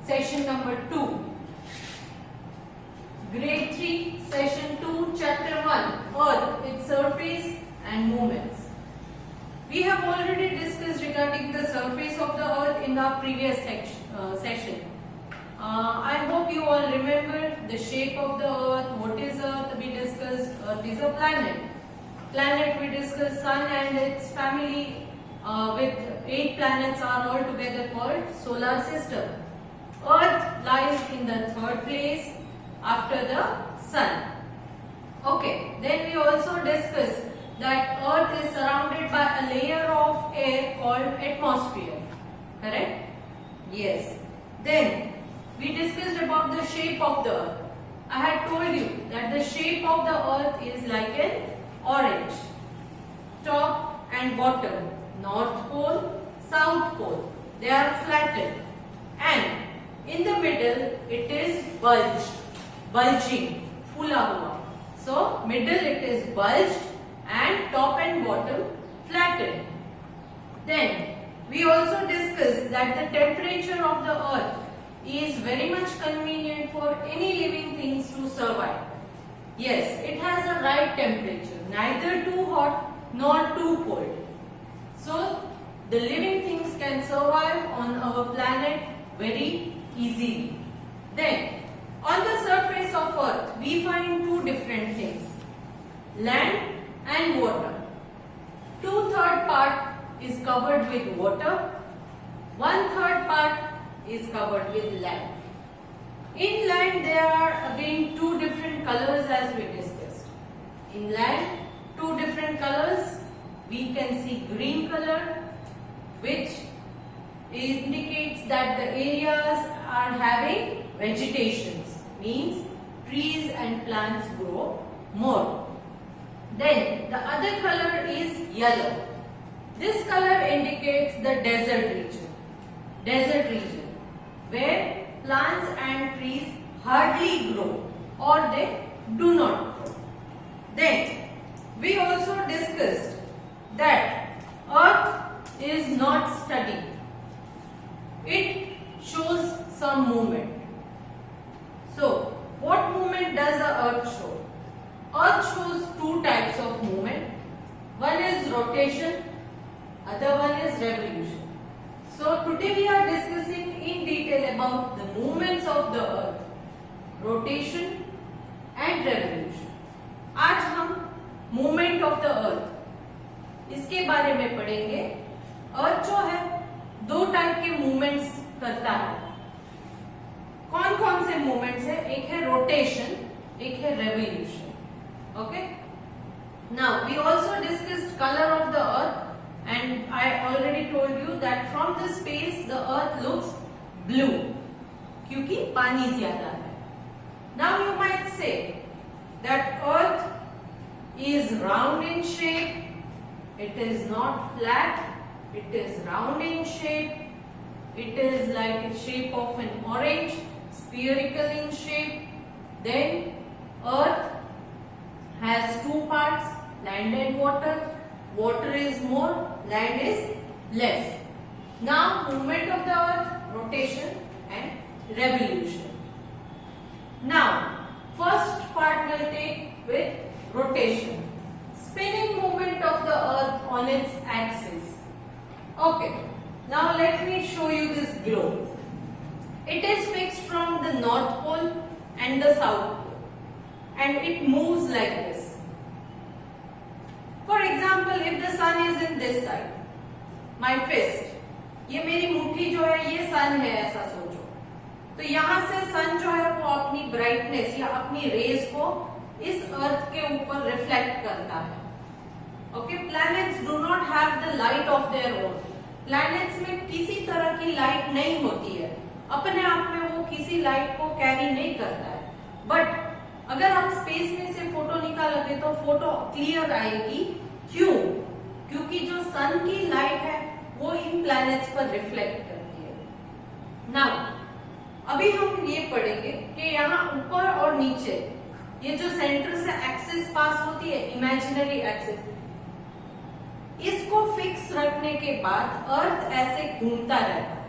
session number 2. Grade 3, session 2, chapter 1, Earth, its surface and movements. We have already discussed regarding the surface of the Earth in the previous session. I hope you all remember the shape of the Earth. What is Earth? We discussed Earth is a planet. Planet we discussed Sun and its family with 8 planets are all together called solar system. Earth lies in the 3rd place after the Sun. Okay, then we also discussed that Earth is surrounded by a layer of air called atmosphere. Correct? Yes. Then we discussed about the shape of the Earth. I had told you that the shape of the Earth is like an orange. Top and bottom, North Pole, South Pole. They are flattened. And in the middle it is bulging, fula hua. So middle it is bulged and top and bottom flattened. Then we also discussed that the temperature of the Earth is very much convenient for any living things to survive. Yes, it has a right temperature, neither too hot nor too cold. So the living things can survive on our planet very easily. Then on the surface of Earth we find two different things, land and water. 2/3 part is covered with water, 1/3 part is covered with land. In land there are again two different colors as we discussed. In land two different colors. We can see green color, which indicates that the areas are having vegetations, means trees and plants grow more. Then the other color is yellow. This color indicates the desert region where plants and trees hardly grow or they do not grow. Then we also discussed that Earth is not steady. It shows some movement. So what movement does the Earth show? Earth shows two types of movement. One is rotation, other one is revolution. So today we are discussing in detail about the movements of the Earth, rotation and revolution. आज हम movement of the Earth इसके बारे में पढ़ेंगे. अर्थ जो है दो type के मूवमेंट्स करता है. कौन कौन से मूवमेंट्स है? एक है रोटेशन, एक है revolution. Okay, now we also discussed colour of the earth and I already told you that from the space the earth looks blue क्योंकि पानी ज्यादा है. Now you might say that earth is round in shape. It is not flat, it is round in shape, it is like a shape of an orange, spherical in shape. Then Earth has two parts, land and water. Water is more, land is less. Now movement of the Earth, rotation and revolution. Now first part will take with rotation. Spinning movement of the Earth on its axis. Okay, now let me show you this globe. It is fixed from the North Pole and the South Pole and it moves like this. For example, if the sun is in this side, my fist, ये मेरी मुट्ठी जो है ये sun है ऐसा सोचो. तो यहाँ से sun जो है वो अपनी brightness या अपनी rays को इस अर्थ के ऊपर रिफ्लेक्ट करता है. Okay, planets do not have the light of their own. Planets में किसी तरह की लाइट नहीं होती है, अपने आप में वो किसी लाइट को कैरी नहीं करता है. बट अगर आप स्पेस में से फोटो निकालोगे तो फोटो क्लियर आएगी. क्यों? क्योंकि जो सन की लाइट है वो इन प्लैनेट्स पर रिफ्लेक्ट करती है. नाउ अभी हम ये पढ़ेंगे कि यहाँ ऊपर और नीचे ये जो सेंटर से एक्सिस पास होती है, इमेजिनरी एक्सिस, इसको फिक्स रखने के बाद अर्थ ऐसे घूमता रहता है.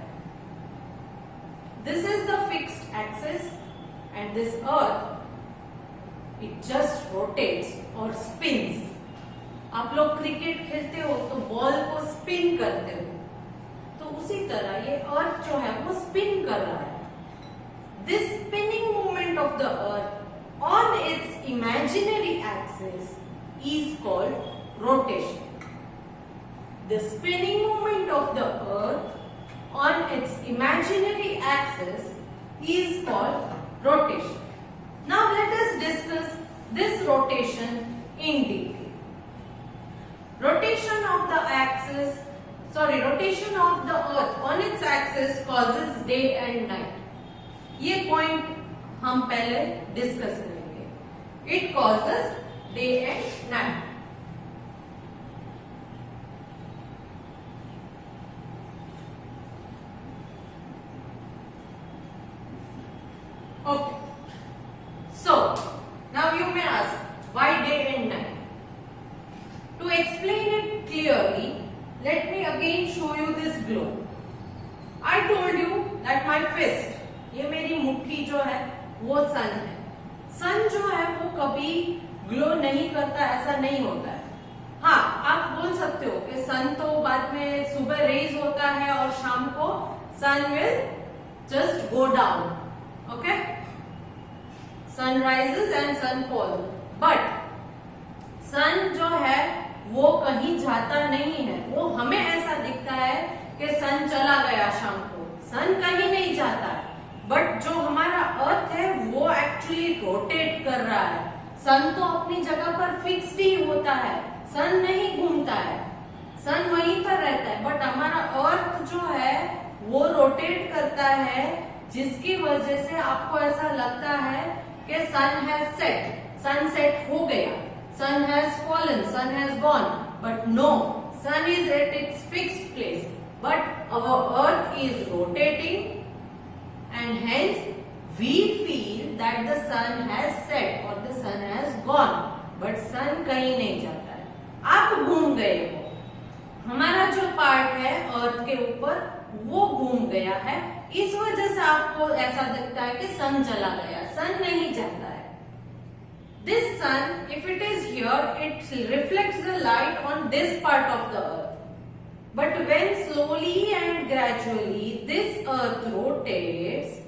this is the fixed axis and this earth, it just rotates or spins. आप लोग क्रिकेट खेलते हो तो बॉल को स्पिन करते हो, तो उसी तरह ये अर्थ जो है वो स्पिन कर रहा है. This spinning movement of the earth on its imaginary axis is called rotation. The spinning movement of the earth on its imaginary axis is called rotation. Now let us discuss this rotation in detail. Rotation of the earth on its axis causes day and night. ये point हम पहले discuss करेंगे. It causes day and night. Okay. So now you may ask, why day and night? To explain it clearly, let me again show you this globe. I told you that my fist, ये मेरी मुट्ठी जो है वो सन है. सन जो है वो कभी ग्लो नहीं करता, ऐसा नहीं होता है. हाँ, आप बोल सकते हो कि सन तो बाद में सुबह रेज होता है और शाम को sun will just go down. Okay, sun rises and sun fall, but sun जो है वो कहीं जाता नहीं है. वो हमें ऐसा दिखता है कि सन चला गया शाम को. सन कहीं नहीं जाता है, बट जो हमारा अर्थ है वो एक्चुअली रोटेट कर रहा है. सन तो अपनी जगह पर फिक्स्ड ही होता है, सन नहीं घूमता है, सन वहीं पर रहता है. बट हमारा अर्थ जो है वो रोटेट करता है, जिसकी वजह से आपको ऐसा लगता है कि सन हैज सेट, सनसेट हो गया, sun has fallen, sun has gone, but no, sun is at its fixed place, but our earth is rotating and hence we feel that the sun has set or the sun has gone, but sun कहीं नहीं जाता है. आप घूम गए हो, हमारा जो पार्ट है अर्थ के ऊपर वो घूम गया है, इस वजह से आपको ऐसा दिखता है कि सन चला गया. सन नहीं जाता है. This sun, if it is here, it reflects the light on this part of the earth. But when slowly and gradually this earth rotates,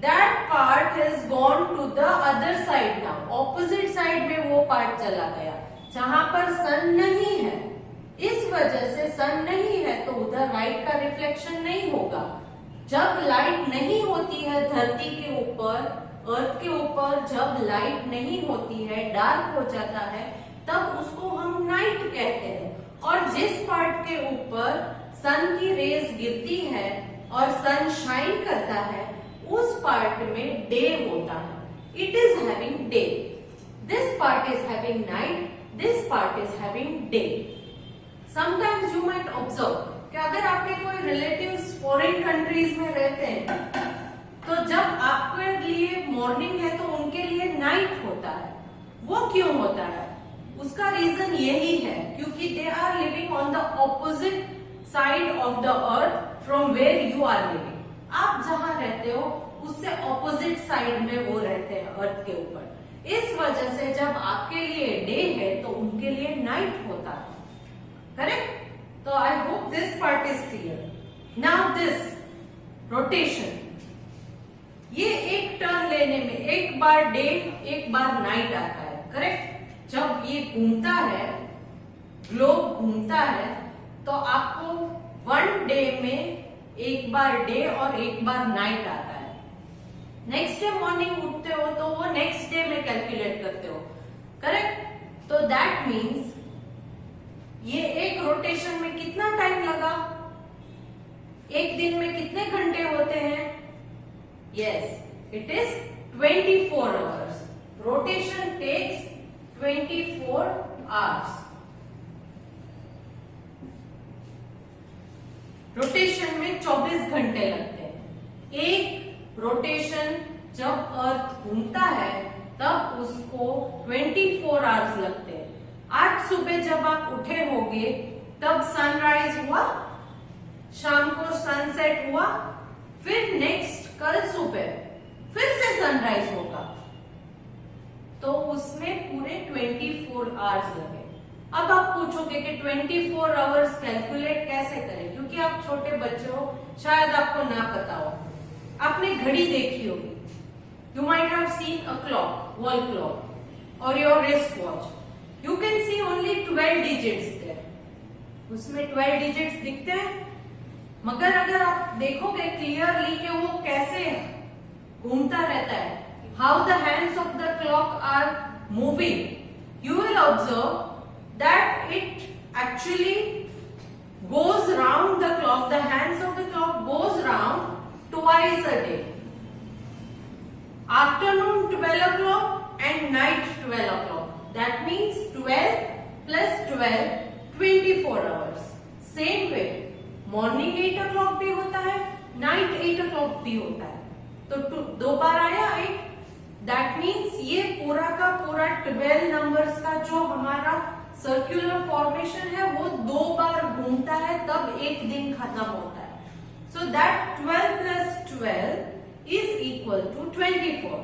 that part has gone to the other side now. Opposite side में वो part चला गया, जहाँ पर sun नहीं है. इस वजह से sun नहीं है तो उधर light का reflection नहीं होगा. जब light नहीं होती है धरती के ऊपर, अर्थ के ऊपर, जब लाइट नहीं होती है, डार्क हो जाता है, तब उसको हम नाइट कहते हैं. और जिस पार्ट के ऊपर सन की रेज गिरती है और सन शाइन करता है, उस पार्ट में डे होता है. It is having day. This part is having night, this part is having day. Sometimes you might observe कि अगर आपके कोई रिलेटिव्स फॉरेन कंट्रीज में रहते हैं, तो जब आपके लिए मॉर्निंग है तो उनके लिए नाइट होता है. वो क्यों होता है? उसका रीजन यही है क्योंकि they are living on the opposite side of the earth from where you are living. आप जहां रहते हो उससे ऑपोजिट साइड में वो रहते हैं अर्थ के ऊपर. इस वजह से जब आपके लिए डे है तो उनके लिए नाइट होता है. करेक्ट? तो I hope this part is clear. Now this rotation, ये एक टर्न लेने में एक बार डे एक बार नाइट आता है. करेक्ट? जब ये घूमता है, ग्लोब घूमता है, तो आपको वन डे में एक बार डे और एक बार नाइट आता है. नेक्स्ट डे मॉर्निंग उठते हो तो वो नेक्स्ट डे में कैलकुलेट करते हो. करेक्ट? तो दैट मीन्स ये एक रोटेशन में कितना टाइम लगा? एक दिन में कितने घंटे होते हैं? Yes, it is 24 hours. Rotation takes 24 hours. Rotation में 24 घंटे लगते हैं. एक रोटेशन जब अर्थ घूमता है तब उसको 24 आवर्स लगते हैं. आज सुबह जब आप उठे होगे तब सनराइज हुआ, शाम को सनसेट हुआ, फिर नेक्स्ट कल सुबह फिर से सनराइज होगा, तो उसमें पूरे 24 आवर्स लगे। अब आप पूछोगे कि 24 आवर्स कैलकुलेट कैसे करें, क्योंकि आप छोटे बच्चे हो, शायद आपको ना पता हो। आपने घड़ी देखी होगी, you might have seen a clock, wall clock or your wristwatch. You can see only 12 digits there. उसमें 12 digits दिखते हैं, मगर अगर आप देखोगे क्लियरली कि वो कैसे घूमता रहता है, how the hands of the clock are moving, you will observe that it actually goes round the clock, the hands of the clock goes round twice a day. Afternoon 12 o'clock and night 12 o'clock. That means 12 plus 12, 24 hours. Same way, morning 8 o'clock भी होता है, night 8 o'clock भी होता है, तो दो बार आया 8. That means ये पूरा का पूरा 12 नंबर्स का जो हमारा सर्कुलर फॉर्मेशन है वो दो बार घूमता है, तब एक दिन खत्म होता है. So that 12 plus 12 is equal to 24.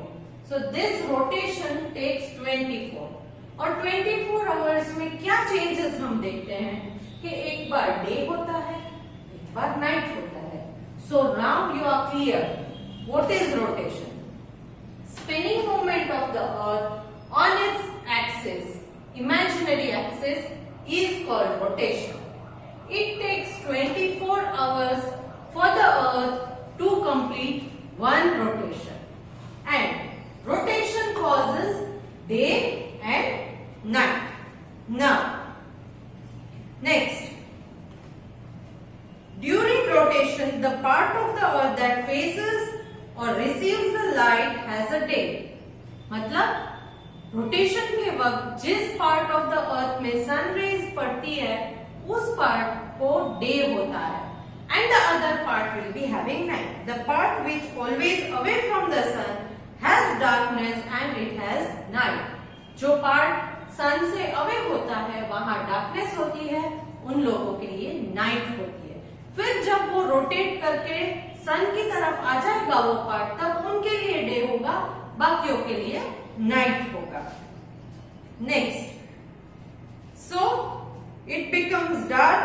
So this rotation takes 24. और 24 आवर्स में क्या चेंजेस हम देखते हैं कि एक बार डे होता है, एक बार नाइट होता है. So now you are clear what is rotation. Spinning movement of the earth on its axis, imaginary axis, is called rotation. It takes 24 hours for the earth to complete one rotation, and rotation causes day and night. Now next, during rotation the part of the earth that faces or receives the light has a day. मतलब rotation के वक्त जिस part of the अर्थ में sun rays पड़ती है उस part को day होता है, and the other part will be having night. The part which always away from the sun has darkness and it has night. जो पार्ट सन से अवे होता है वहां डार्कनेस होती है, उन लोगों के लिए नाइट होती है. फिर जब वो रोटेट करके सन की तरफ आ जाएगा वो पार्ट, तब उनके लिए डे होगा, बाकियों के लिए नाइट होगा. Next, so it becomes dark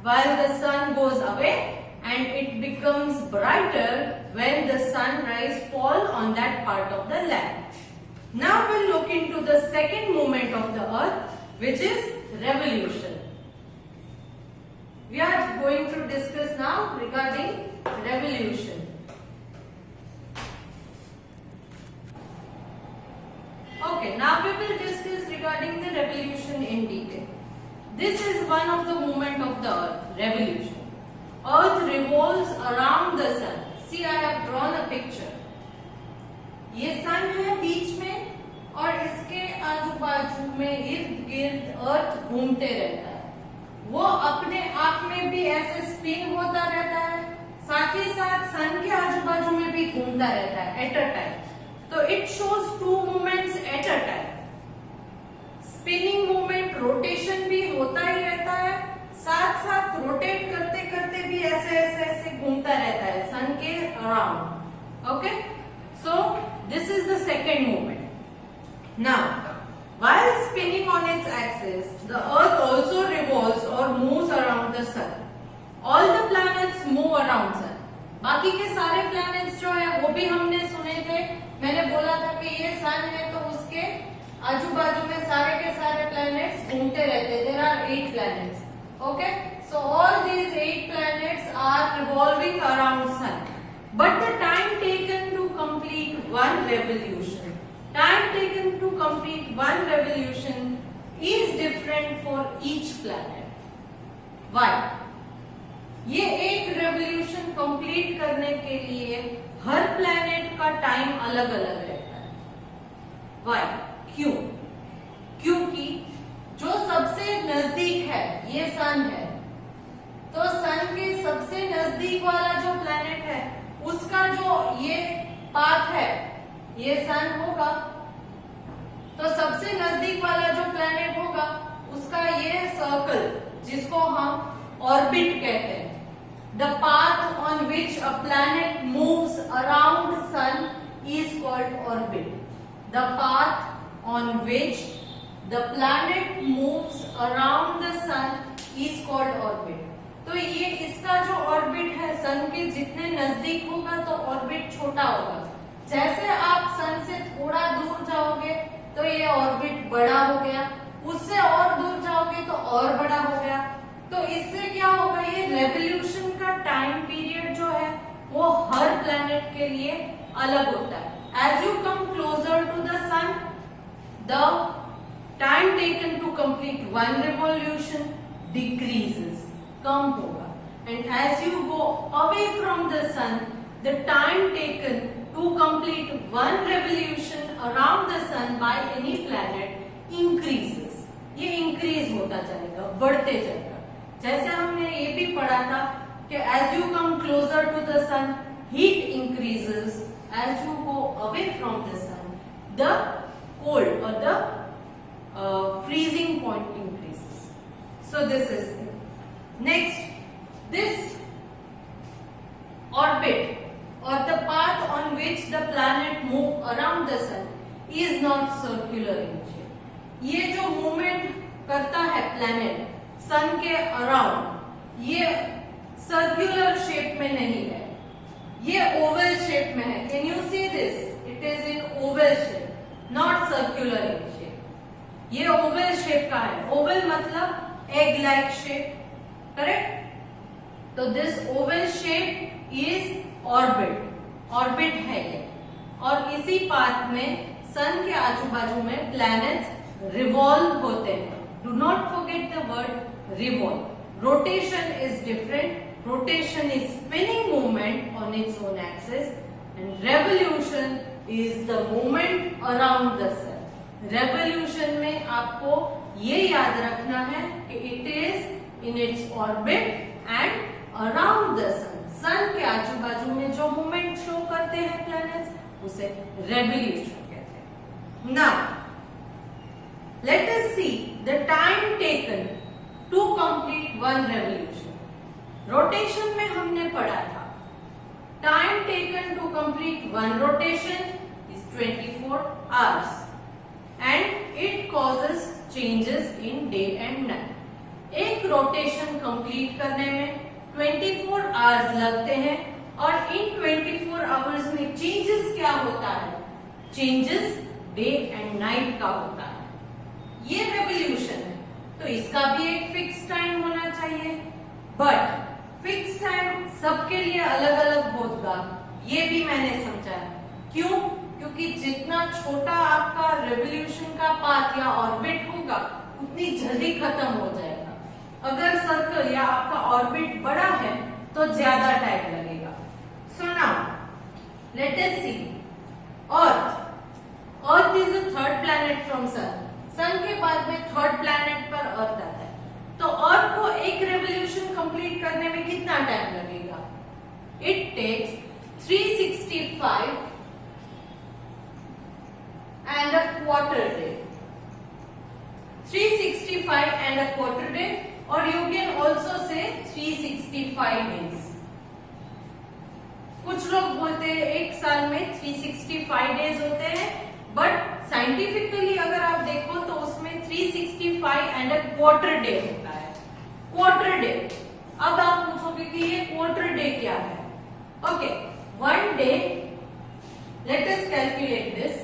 while the sun goes away and it becomes brighter when the sunrise fall on that part of the land. Now we'll look into the second movement of the earth, which is revolution. We are going to discuss now regarding revolution. Okay, now we will discuss regarding the revolution in detail. This is one of the movement of the earth, revolution. Earth revolves around the sun. See, I have drawn a picture. ये सन है बीच में और इसके आजू बाजू में इर्द गिर्द अर्थ घूमते रहता है. वो अपने आप में भी ऐसे स्पिन होता रहता है, साथ ही साथ सन के आजू बाजू में भी घूमता रहता है एट अ टाइम. तो it shows two movements at a time. Spinning movement, rotation भी होता ही रहता है, साथ साथ रोटेट करते करते भी ऐसे ऐसे ऐसे घूमता रहता है सन के around. Okay, so this is the second movement. Now while spinning on its axis, the earth also revolves or moves around the sun. All the planets move around sun. बाकी के सारे planets जो है वो भी हमने सुने थे. मैंने बोला था कि ये सन है तो उसके आजू बाजू में सारे के सारे planets घूमते रहते. There are 8 planets. Okay, so all these 8 planets are revolving around sun. But the time taken to complete one revolution, is different for each planet. Why? ये एक revolution complete करने के लिए हर planet का time अलग अलग रहता है. Why? क्यों? क्योंकि जो सबसे नजदीक है ये सन है, तो सन के सबसे नजदीक वाला जो planet है उसका जो ये पाथ है ये सन होगा, तो सबसे नजदीक वाला जो प्लैनेट होगा उसका ये सर्कल जिसको हम ऑर्बिट कहते हैं, the path on which a planet moves around sun orbit. The path on which the planet moves around the sun is called orbit. तो ये इसका जो ऑर्बिट है सन के जितने नजदीक होगा तो ऑर्बिट छोटा होगा, जैसे आप सन से थोड़ा दूर जाओगे तो ये ऑर्बिट बड़ा हो गया, उससे और दूर जाओगे तो और बड़ा हो गया। तो इससे क्या होगा, ये रेवोल्यूशन का टाइम पीरियड जो है वो हर प्लैनेट के लिए अलग होता है। As you come closer to the sun, the time taken to complete one revolution decreases, कम होगा, and as you go away from the sun, the time taken to complete one revolution around the sun by any planet increases. ये increase होता चलेगा, बढ़ते जाएगा। जैसे हमने ये भी पढ़ा था कि as you come closer to the sun, heat increases, as you go away from the sun, the cold और the freezing point increases. So this is it. Next, this orbit or the path on which the planet move around the sun is not circular in shape. ये जो movement करता है planet सन के around, ये circular shape में नहीं है, ये ओवल शेप में है। Can you see this? It is in Oval shape, not circular in shape. ये ओवल शेप का है। ओवल मतलब एग लाइक शेप, करेक्ट? तो this Oval shape is orbit, orbit है ये। और इसी पाथ में सन के आजू बाजू में प्लैनेट्स रिवॉल्व होते हैं। Do not forget the word revolve. Rotation is different. Rotation is spinning movement on its own axis and revolution is the movement around the sun. Revolution में आपको ये याद रखना है कि it is in its orbit and around the sun. Sun के आजू बाजू में जो मूवमेंट शो करते हैं प्लैनेट्स, उसे रेवोल्यूशन कहते हैं। Now let us see the time taken to complete one revolution. Rotation में हमने पढ़ा था time taken to complete one rotation is 24 hours and it causes changes in day and night। एक रोटेशन कंप्लीट करने में 24 hours लगते हैं और इन 24 आवर्स में चेंजेस क्या होता है? चेंजेस डे एंड नाइट का होता है। ये रेवोल्यूशन है, तो इसका भी एक फिक्स टाइम होना चाहिए, बट फिक्स टाइम सबके लिए अलग अलग होगा। ये भी मैंने समझा। क्यों? क्योंकि जितना छोटा आपका रेवोल्यूशन का पाथ या ऑर्बिट होगा उतनी जल्दी खत्म हो जाएगा। अगर सर्कल या आपका ऑर्बिट बड़ा है तो ज्यादा टाइम लगेगा। So now let us see earth. Earth is the third planet from sun. Sun के बाद में थर्ड प्लैनेट पर अर्थ आता है। तो अर्थ को एक रेवोल्यूशन कंप्लीट करने में कितना टाइम लगेगा? It takes 365 and a quarter day। 365 and a quarter day, or you can also say 365 days। कुछ लोग बोलते हैं एक साल में 365 डेज होते हैं, बट साइंटिफिकली अगर आप देखो तो उसमें 365 एंड अ क्वार्टर डे होता है। Quarter day. अब आप पूछोगे कि ये क्वार्टर डे क्या है? Okay, one day, let us calculate this.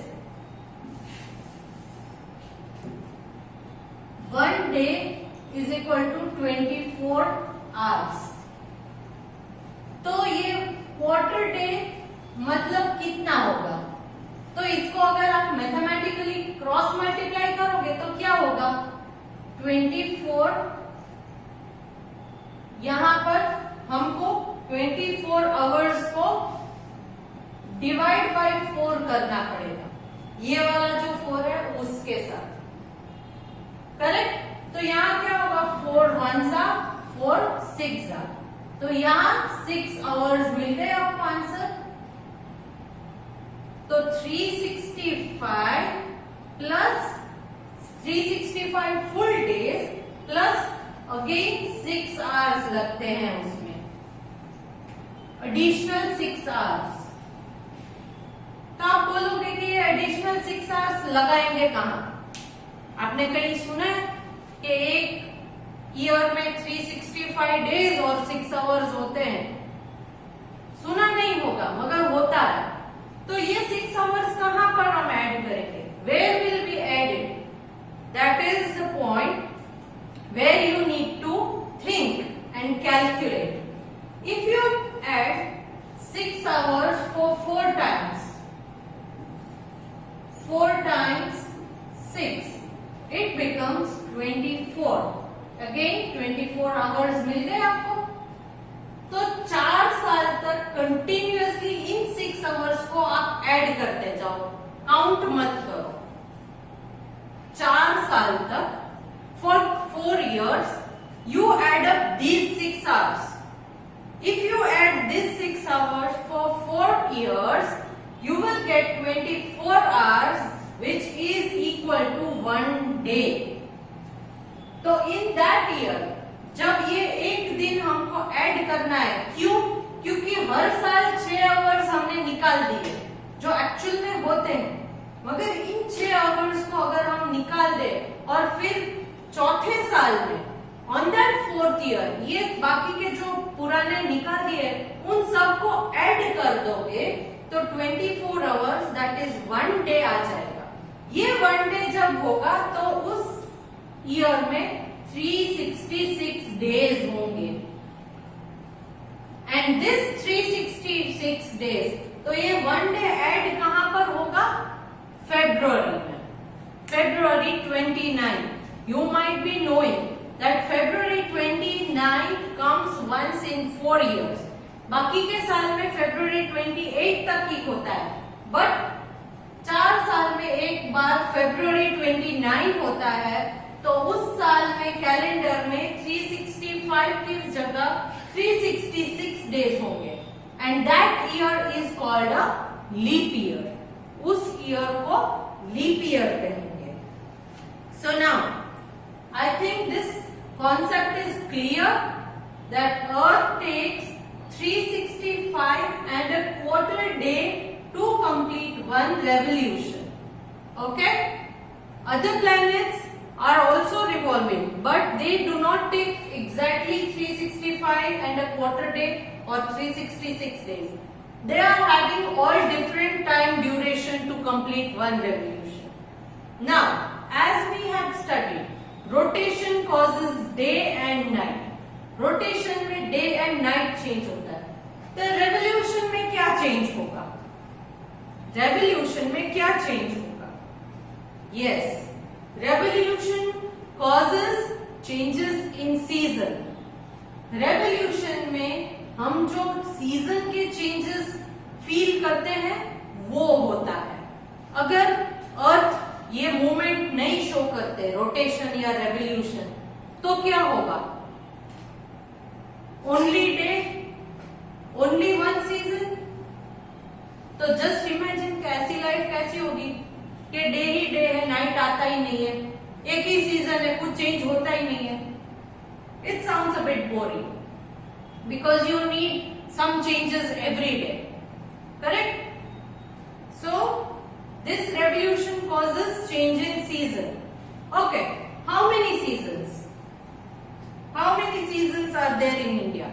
One day is equal to 24 hours। तो ये क्वार्टर डे मतलब कितना होगा? तो इसको अगर आप मैथमेटिकली क्रॉस मल्टीप्लाई करोगे तो क्या होगा? 24, यहां पर हमको 24 आवर्स को डिवाइड बाय 4 करना पड़ेगा। ये वाला जो 4 है उसके साथ, करेक्ट? तो यहाँ क्या होगा? 4 1 जा 4 6 जा, तो यहाँ 6 आवर्स मिल गए आपको आंसर। तो 365 plus 365 full days plus again 6 hours लगते हैं उसमें, एडिशनल 6 आवर्स। तो आप बोलोगे कि ये लगाएंगे कहाँ? आपने कहीं सुना है कि एक ईयर में 365 डेज और 6 आवर्स होते हैं? सुना नहीं होगा, मगर होता है। तो ये 6 आवर्स कहाँ पर हम ऐड करेंगे? Where will be added? That is the point where you need to think and calculate. If you add 6 hours for 4 times 6, it becomes 24. Again 24 hours मिल गए आपको। तो 4 साल तक कंटिन्यूअसली इन 6 आवर्स को आप ऐड करते जाओ, काउंट मत करो। 4 साल तक for 4 years you add up these 6 hours. If you add these 6 hours for 4 years, you will get 24 hours, which is equal to 1 day. तो in that year, जब ये एक दिन हमको ऐड करना है, क्यों? क्योंकि हर साल 6 आवर्स हमने निकाल दिए जो एक्चुअल में होते हैं, मगर इन 6 आवर्स को अगर हम निकाल दे और फिर चौथे साल में ऑन दैट 4th ईयर ये बाकी के जो पुराने निकाल दिए उन सबको ऐड कर दोगे तो 24 आवर्स दैट इज 1 डे आ जाएगा। ये 1 डे जब होगा तो उस ईयर में 366 डेज होंगे एंड दिस 366 डेज, तो ये 1 डे ऐड कहां पर होगा? फेब्रुअरी में, February 29। You might be knowing that February 29th comes once in 4 years. बाकी के साल में February 28 तक ही होता है, बट 4 साल में एक बार February 29 होता है, तो उस साल में कैलेंडर में 365 की जगह 366 डेज होंगे and that year is called a leap year. उस ईयर को लीप ईयर कहेंगे। So now I think this concept is clear that Earth takes 365 and a quarter day to complete one revolution. Okay? Other planets are also revolving, but they do not take exactly 365 and a quarter day or 366 days. They are having all different time duration to complete one revolution. Now, as we have studied, rotation causes day and night. Rotation में day and night change होता है, तो revolution में क्या change होगा? Revolution में क्या change होगा? Yes, revolution causes changes in season. Revolution में हम जो सीजन के चेंजेस फील करते हैं वो होता है। अगर अर्थ ये मूवमेंट नहीं शो करते, रोटेशन या रेवोल्यूशन, तो क्या होगा? Only day, only one season. तो जस्ट इमेजिन कैसी लाइफ कैसी होगी कि डे ही डे है, नाइट आता ही नहीं है, एक ही सीजन है, कुछ चेंज होता ही नहीं है। It sounds a bit boring because you need some changes every day, correct? So this revolution causes change in season. Okay, how many seasons? How many seasons are there in India?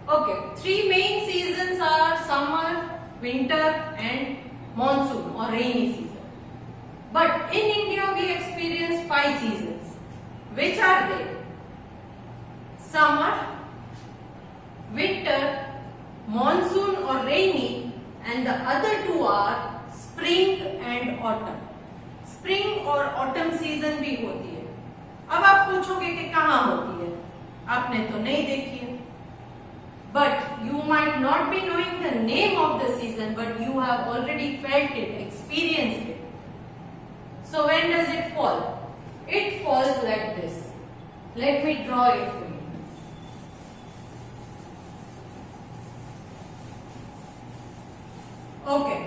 Okay, 3 main seasons are summer, winter and monsoon or rainy season. But in India we experience 5 seasons. Which are they? Summer, winter, monsoon or rainy, and the other 2 are spring and autumn. Spring और autumn season भी होती है। अब आप पूछोगे कि कहाँ होती है? आपने तो नहीं देखी है, but you might not be knowing the name of the season, but you have already felt it, experienced it. So when does it fall? It falls like this. Let me draw it for you. Okay,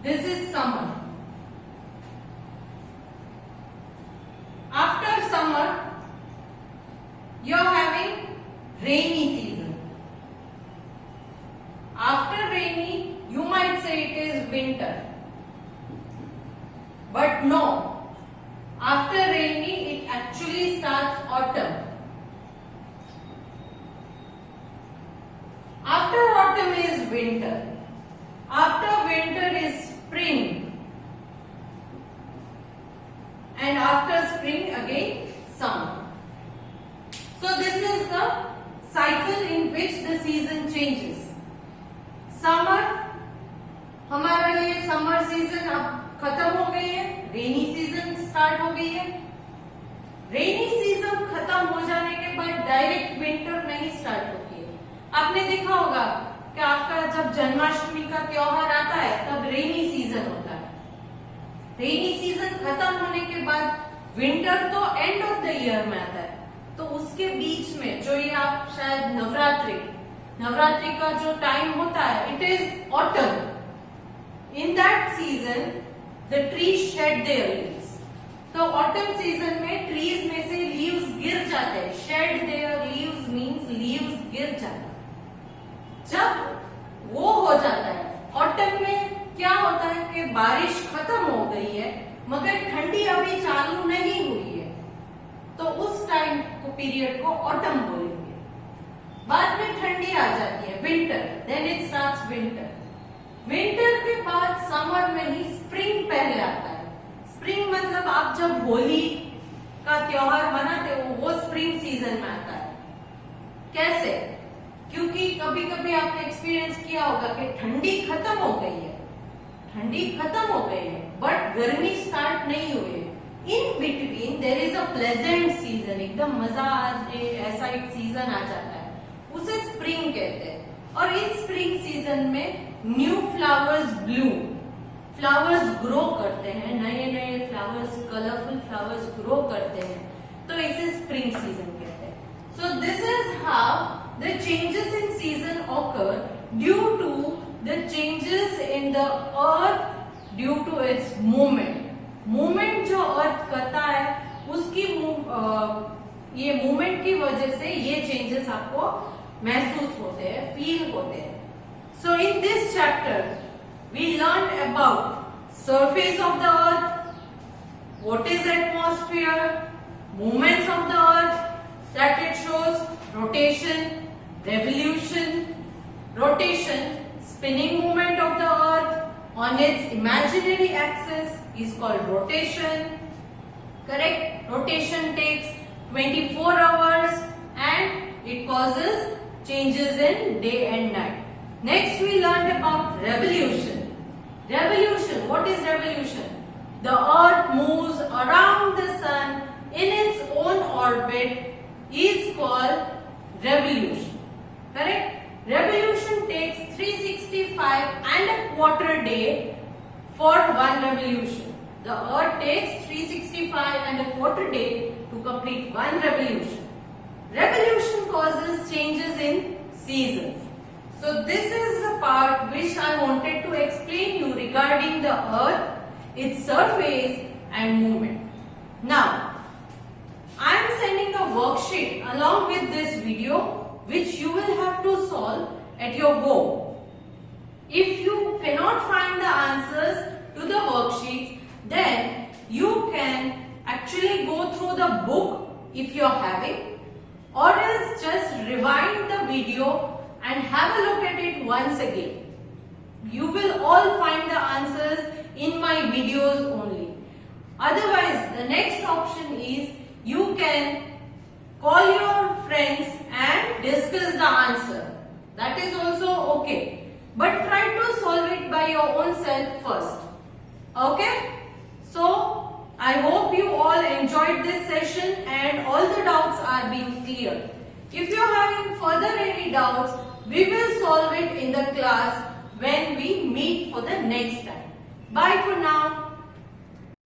this is summer. After summer, you are having rainy season. After rainy, you might say winter. But no, after rainy it actually starts autumn. After autumn is winter. After winter is spring. And after spring again summer. So this is the cycle in which the season changes. Summer, हमारे लिए summer season अब खत्म हो गई है, rainy season start हो गई है. रेनी सीजन खत्म हो जाने के बाद डायरेक्ट विंटर नहीं स्टार्ट होती है. आपने देखा होगा कि आपका जब जन्माष्टमी का त्योहार आता है तब रेनी सीजन होता है. रेनी सीजन खत्म होने के बाद विंटर तो एंड ऑफ द ईयर में आता है. तो उसके बीच में जो ये आप शायद नवरात्रि का जो टाइम होता है, it is autumn. In that season the tree shade there leaves. तो ऑटम सीजन में ट्रीज में से लीव्स गिर जाते हैं. Shade there leaves means leaves गिर जाता है. जब वो हो जाता है ऑटम में, क्या होता है कि बारिश खत्म हो गई है मगर ठंडी अभी चालू नहीं हुई है, तो उस टाइम को पीरियड को ऑटम बोलेंगे. बाद में ठंडी आ जाती है, winter. Then it starts winter. Winter के बाद समर में ही स्प्रिंग पहले आता है. स्प्रिंग मतलब आप जब होली का त्योहार मनाते हो वो स्प्रिंग सीजन में आता है. कैसे? क्योंकि कभी कभी आपने एक्सपीरियंस किया होगा कि ठंडी खत्म हो गई है, बट गर्मी स्टार्ट नहीं हुई है. In between their is a pleasant season. एकदम मजा ऐसा एक सीजन आ जाता है, उसे स्प्रिंग कहते हैं. और इस स्प्रिंग सीजन में new flowers Bloom. Flowers grow करते हैं, नए नए फ्लावर्स, कलरफुल फ्लावर्स ग्रो करते हैं. तो इसे स्प्रिंग सीजन कहते हैं. So this is how the changes in season occur due to the changes in the earth due to its movement. Movement जो अर्थ करता है उसकी ये मूवमेंट की वजह से ये चेंजेस आपको महसूस होते हैं, फील होते हैं. So in this chapter we learned about surface of the earth, what is atmosphere, movements of the earth that it shows, rotation, rotation, spinning movement of the earth on its imaginary axis is called rotation. Correct? Rotation takes 24 hours and it causes changes in day and night. Next we learned about revolution. Revolution, what is revolution? The earth moves around the sun in its own orbit is called revolution. Correct? Revolution takes 365 and a quarter day for one revolution. The earth takes 365 and a quarter day to complete one revolution. Revolution causes changes in seasons. So this is the part which I wanted to explain you regarding the earth, its surface and movement. Now, I am sending a worksheet along with this video which you will have to solve at your home. If you cannot find the answers to the worksheets, then you can actually go through the book if you are having, or else just rewind the video and have a look at it once again. You will all find the answers in my videos only. Otherwise, the next option is you can call your friends and discuss the answer. That is also okay. But try to solve it by your own self first. Okay? So, I hope you all enjoyed this session and all the doubts are being cleared. If you are having further any doubts, we will solve it in the class when we meet for the next time. Bye for now.